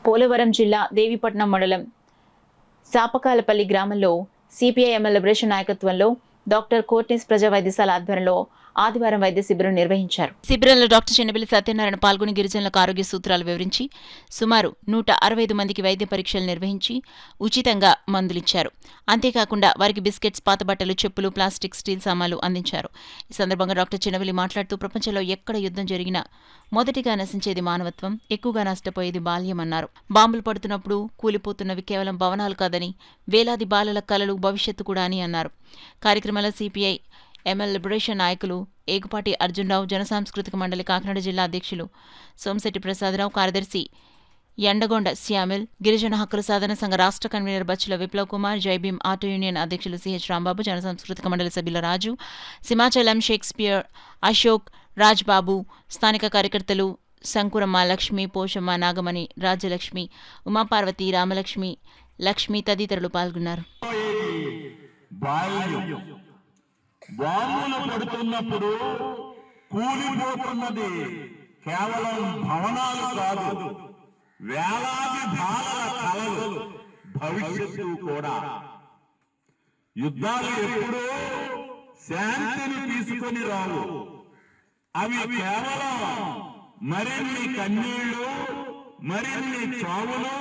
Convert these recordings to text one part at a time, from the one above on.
పోలవరం జిల్లా దేవీపట్నం మండలం సాపకాలపల్లి గ్రామంలో సిపిఐ-ఎంఎల్ లిబరేషన్ నాయకత్వంలో డాక్టర్ కోర్టెస్ ప్రజా వైద్యశాల ఆధ్వర్యంలో ఆదివారం వైద్య శిబిరం నిర్వహించారు. శిబిరంలో డాక్టర్ చెన్నబెల్లి సత్యనారాయణ పాల్గొని గిరిజనులకు ఆరోగ్య సూత్రాలు వివరించి సుమారు 165 మందికి వైద్య పరీక్షలు నిర్వహించి ఉచితంగా మందులిచ్చారు. అంతేకాకుండా వారికి బిస్కెట్స్, పాత బట్టలు, చెప్పులు, ప్లాస్టిక్, స్టీల్ సామాన్లు అందించారు. ఈ సందర్భంగా డాక్టర్ చెన్నబెల్లి మాట్లాడుతూ ప్రపంచంలో ఎక్కడ యుద్ధం జరిగినా మొదటిగా నశించేది మానవత్వం, ఎక్కువగా నష్టపోయేది బాల్యమన్నారు. బాంబులు పడుతున్నప్పుడు కూలిపోతున్నవి కేవలం భవనాలు కాదని, వేలాది బాలల కలలు భవిష్యత్తు కూడా అని అన్నారు. కార్యక్రమంలో సిపిఐ-ఎంఎల్ లిబరేషన్ నాయకులు ఏగుపాటి అర్జునరావు, జనసాంస్కృతిక మండలి కాకినాడ జిల్లా అధ్యక్షులు సోమశెట్టి ప్రసాదరావు, కార్యదర్శి ఎండగొండ శ్యామిల్, గిరిజన హక్కుల సాధన సంఘ రాష్ట్ర convener Bachula Viplav Kumar, Jai Bhim auto union అధ్యక్షులు సిహెచ్ రాంబాబు, జనసాంస్కృతిక మండలి సభ్యుల రాజు, సింహాచలం షేక్స్పియర్, అశోక్, రాజ్బాబు, స్థానిక కార్యకర్తలు శంకురమ్మ, లక్ష్మి, పోషమ్మ, నాగమణి, రాజ్యలక్ష్మి, ఉమాపార్వతి, రామలక్ష్మి, లక్ష్మి తదితరులు పాల్గొన్నారు. బాంబులు పడుతున్నప్పుడు కూలిపోతున్నది కేవలం భవనాలు కాదు, వేలాది బాలల కలలు భవిష్యత్తు కూడా. యుద్ధాలు ఎప్పుడూ శాంతిని తీసుకొని రావు. అవి కేవలం మరిన్ని కన్నీళ్లు, మరిన్ని చావులు,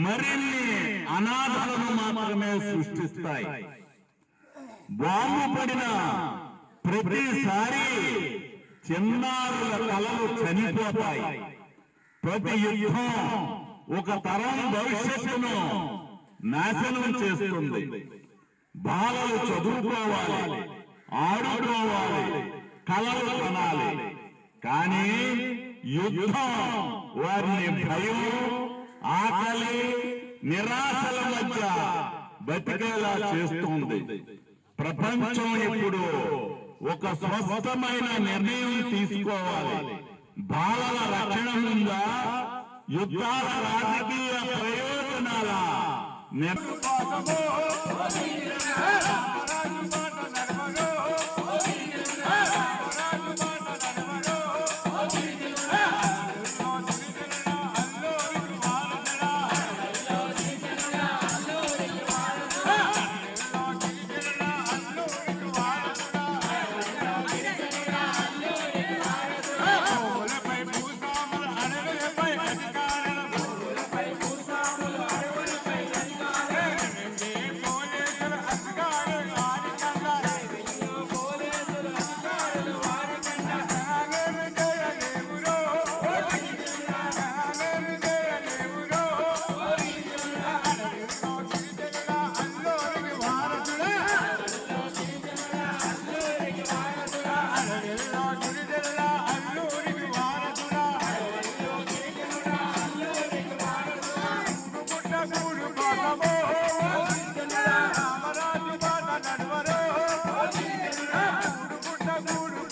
మరిన్ని అనాథలను మాత్రమే సృష్టిస్తాయి. బాంబు పడిన ప్రతిసారి చిన్నారుల కలలు చనిపోతాయి. ప్రతి యుద్ధం ఒక తరం భవిష్యత్తును నాశనం చేస్తుంది. బాలలు చదువుకోవాలి, ఆడుకోవాలి, కలలు కనాలి. కానీ యుద్ధం వారిని భయం, ఆకలి, నిరాశల మధ్య బతికేలా చేస్తుంది. ప్రపంచం ఇప్పుడు ఒక స్పష్టమైన నిర్ణయం తీసుకోవాలి. బాలల రక్షణ ఉందా, యుద్ధాల రాజకీయ ప్రయోజనాల